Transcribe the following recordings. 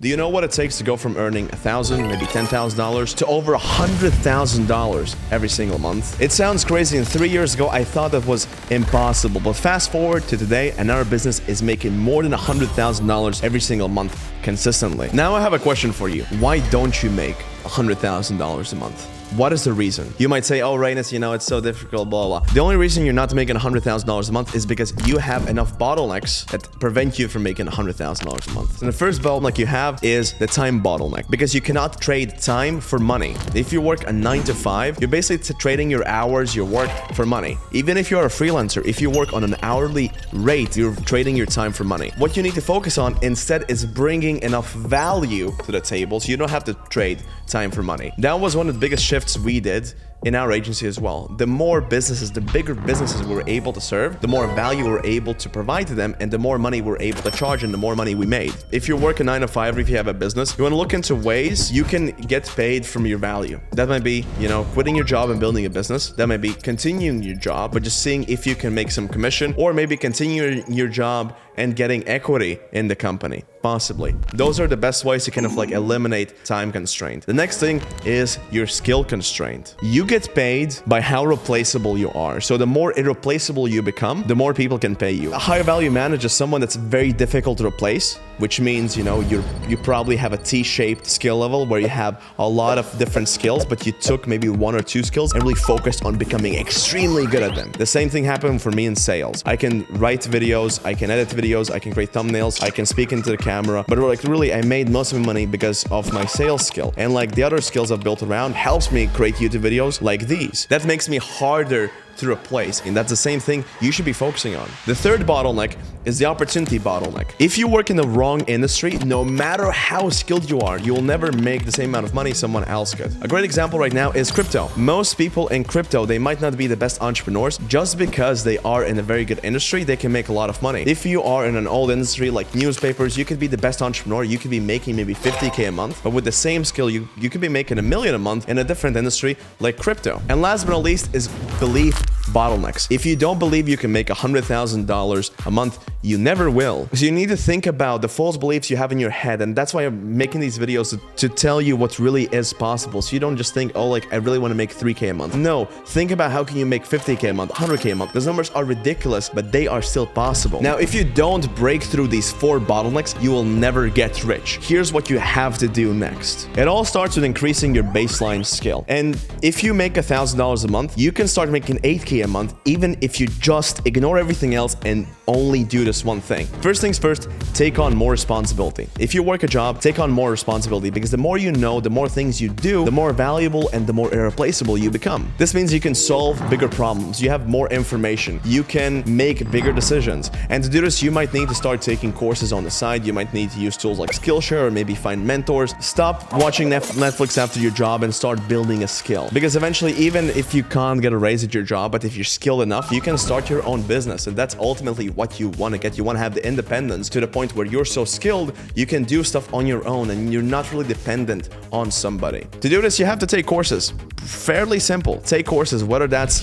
Do you know what it takes to go from earning $1,000, maybe $10,000 to over $100,000 every single month? It sounds crazy, and 3 years ago I thought that was impossible, but fast forward to today and our business is making more than $100,000 every single month consistently. Now I have a question for you. Why don't you make $100,000 a month? What is the reason? You might say, oh, Reynes, you know, it's so difficult, blah, blah. The only reason you're not making $100,000 a month is because you have enough bottlenecks that prevent you from making $100,000 a month. And the first bottleneck you have is the time bottleneck, because you cannot trade time for money. If you work a 9 to 5, you're basically trading your hours, your work for money. Even if you're a freelancer, if you work on an hourly rate, you're trading your time for money. What you need to focus on instead is bringing enough value to the table so you don't have to trade time for money. That was one of the biggest shifts we did in our agency as well. The more businesses, the bigger businesses we're able to serve, the more value we're able to provide to them, and the more money we're able to charge and the more money we made. If you work a 9 to 5, or if you have a business, you want to look into ways you can get paid from your value. That might be, quitting your job and building a business. That might be continuing your job, but just seeing if you can make some commission, or maybe continuing your job and getting equity in the company, possibly. Those are the best ways to kind of eliminate time constraint. The next thing is your skill constraint. You get paid by how replaceable you are. So the more irreplaceable you become, the more people can pay you. A high value manager is someone that's very difficult to replace, which means, you probably have a T-shaped skill level where you have a lot of different skills, but you took maybe 1 or 2 skills and really focused on becoming extremely good at them. The same thing happened for me in sales. I can write videos, I can edit videos, I can create thumbnails, I can speak into the camera, but really I made most of my money because of my sales skill. And the other skills I've built around helps me create YouTube videos like these. That makes me harder to replace, and that's the same thing you should be focusing on. The third bottleneck is the opportunity bottleneck. If you work in the wrong industry, no matter how skilled you are, you will never make the same amount of money someone else could. A great example right now is crypto. Most people in crypto, they might not be the best entrepreneurs. Just because they are in a very good industry, they can make a lot of money. If you are in an old industry like newspapers, you could be the best entrepreneur. You could be making maybe $50K a month, but with the same skill, you could be making $1 million a month in a different industry like crypto. And last but not least is belief bottlenecks. If you don't believe you can make $100,000 a month, you never will. So you need to think about the false beliefs you have in your head, and that's why I'm making these videos to tell you what really is possible. So you don't just think, oh, I really want to make 3K a month. No, think about how can you make 50K a month, 100K a month. Those numbers are ridiculous, but they are still possible. Now, if you don't break through these 4 bottlenecks, you will never get rich. Here's what you have to do next. It all starts with increasing your baseline skill. And if you make $1,000 a month, you can start making 8K a month, even if you just ignore everything else and only do this one thing. First things first, take on more responsibility. If you work a job, take on more responsibility, because the more you know, the more things you do, the more valuable and the more irreplaceable you become. This means you can solve bigger problems. You have more information. You can make bigger decisions. And to do this, you might need to start taking courses on the side. You might need to use tools like Skillshare, or maybe find mentors. Stop watching Netflix after your job and start building a skill. Because eventually, even if you can't get a raise at your job, but if you're skilled enough, you can start your own business. And that's ultimately what you want to get. You want to have the independence to the point where you're so skilled, you can do stuff on your own and you're not really dependent on somebody. To do this, you have to take courses. Fairly simple. Take courses, whether that's,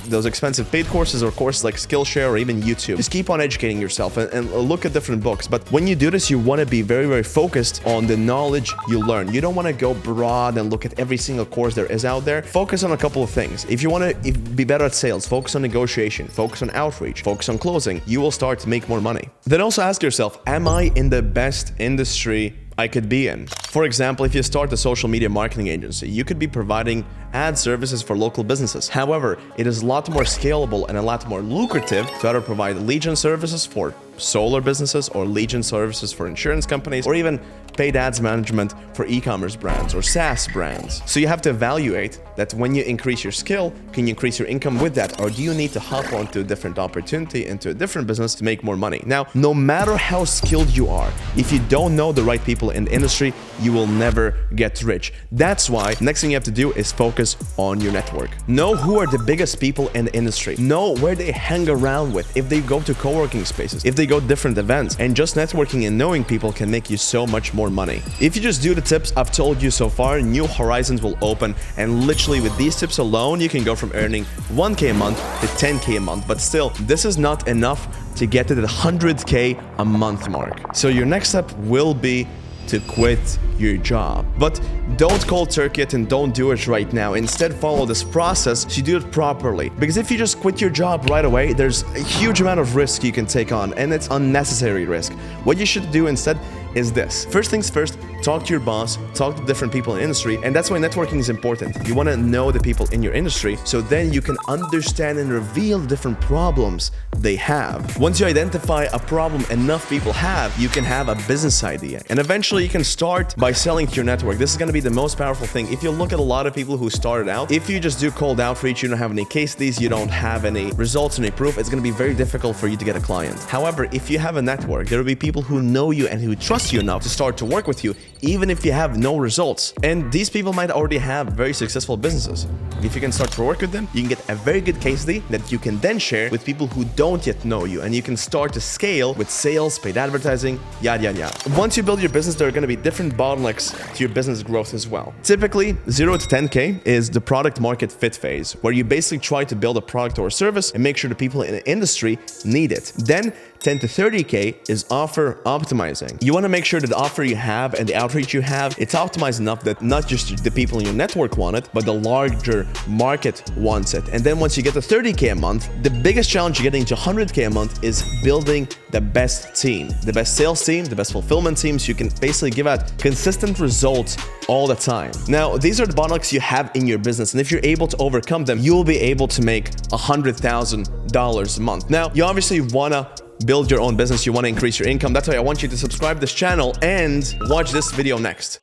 those expensive paid courses or courses like Skillshare or even YouTube. Just keep on educating yourself and look at different books. But when you do this, you want to be very, very focused on the knowledge you learn. You don't want to go broad and look at every single course there is out there. Focus on a couple of things. If you want to be better at sales, focus on negotiation, focus on outreach, focus on closing. You will start to make more money. Then also ask yourself, am I in the best industry I could be in? For example, if you start a social media marketing agency, you could be providing ad services for local businesses. However, it is a lot more scalable and a lot more lucrative to either provide lead gen services for solar businesses, or lead gen services for insurance companies, or even paid ads management for e-commerce brands or SaaS brands. So you have to evaluate that when you increase your skill, can you increase your income with that? Or do you need to hop onto a different opportunity, into a different business to make more money? Now, no matter how skilled you are, if you don't know the right people in the industry, you will never get rich. That's why the next thing you have to do is focus on your network. Know who are the biggest people in the industry. Know where they hang around with, if they go to co-working spaces, if they go to different events. And just networking and knowing people can make you so much more money. If you just do the tips I've told you so far, new horizons will open, and literally with these tips alone, you can go from earning 1K a month to 10K a month. But still, this is not enough to get to the 100K a month mark. So your next step will be to quit your job. But don't cold turkey it and don't do it right now. Instead, follow this process so you do it properly. Because if you just quit your job right away, there's a huge amount of risk you can take on, and it's unnecessary risk. What you should do instead is this. First things first, talk to your boss, talk to different people in the industry, and that's why networking is important. You want to know the people in your industry, so then you can understand and reveal the different problems they have. Once you identify a problem enough people have, you can have a business idea, and eventually you can start by selling to your network. This is going to be the most powerful thing. If you look at a lot of people who started out, if you just do cold outreach, you don't have any case studies, you don't have any results, any proof, it's going to be very difficult for you to get a client. However, if you have a network, there will be people who know you and who trust you enough to start to work with you, even if you have no results. And these people might already have very successful businesses. If you can start to work with them, you can get a very good case study that you can then share with people who don't yet know you, and you can start to scale with sales, paid advertising, yada yada yada. Once you build your business, there are going to be different bottlenecks to your business growth as well. Typically, 0 to 10K is the product market fit phase, where you basically try to build a product or service and make sure the people in the industry need it. Then 10 to 30K is offer optimizing. You want to make sure that the offer you have and the outreach you have, it's optimized enough that not just the people in your network want it, but the larger market wants it. And then once you get to 30K a month, the biggest challenge getting to 100K a month is building the best team, the best sales team, the best fulfillment team, so you can basically give out consistent results all the time. Now, these are the bottlenecks you have in your business, and if you're able to overcome them, you'll be able to make $100,000 a month. Now, you obviously want to build your own business, you want to increase your income. That's why I want you to subscribe to this channel and watch this video next.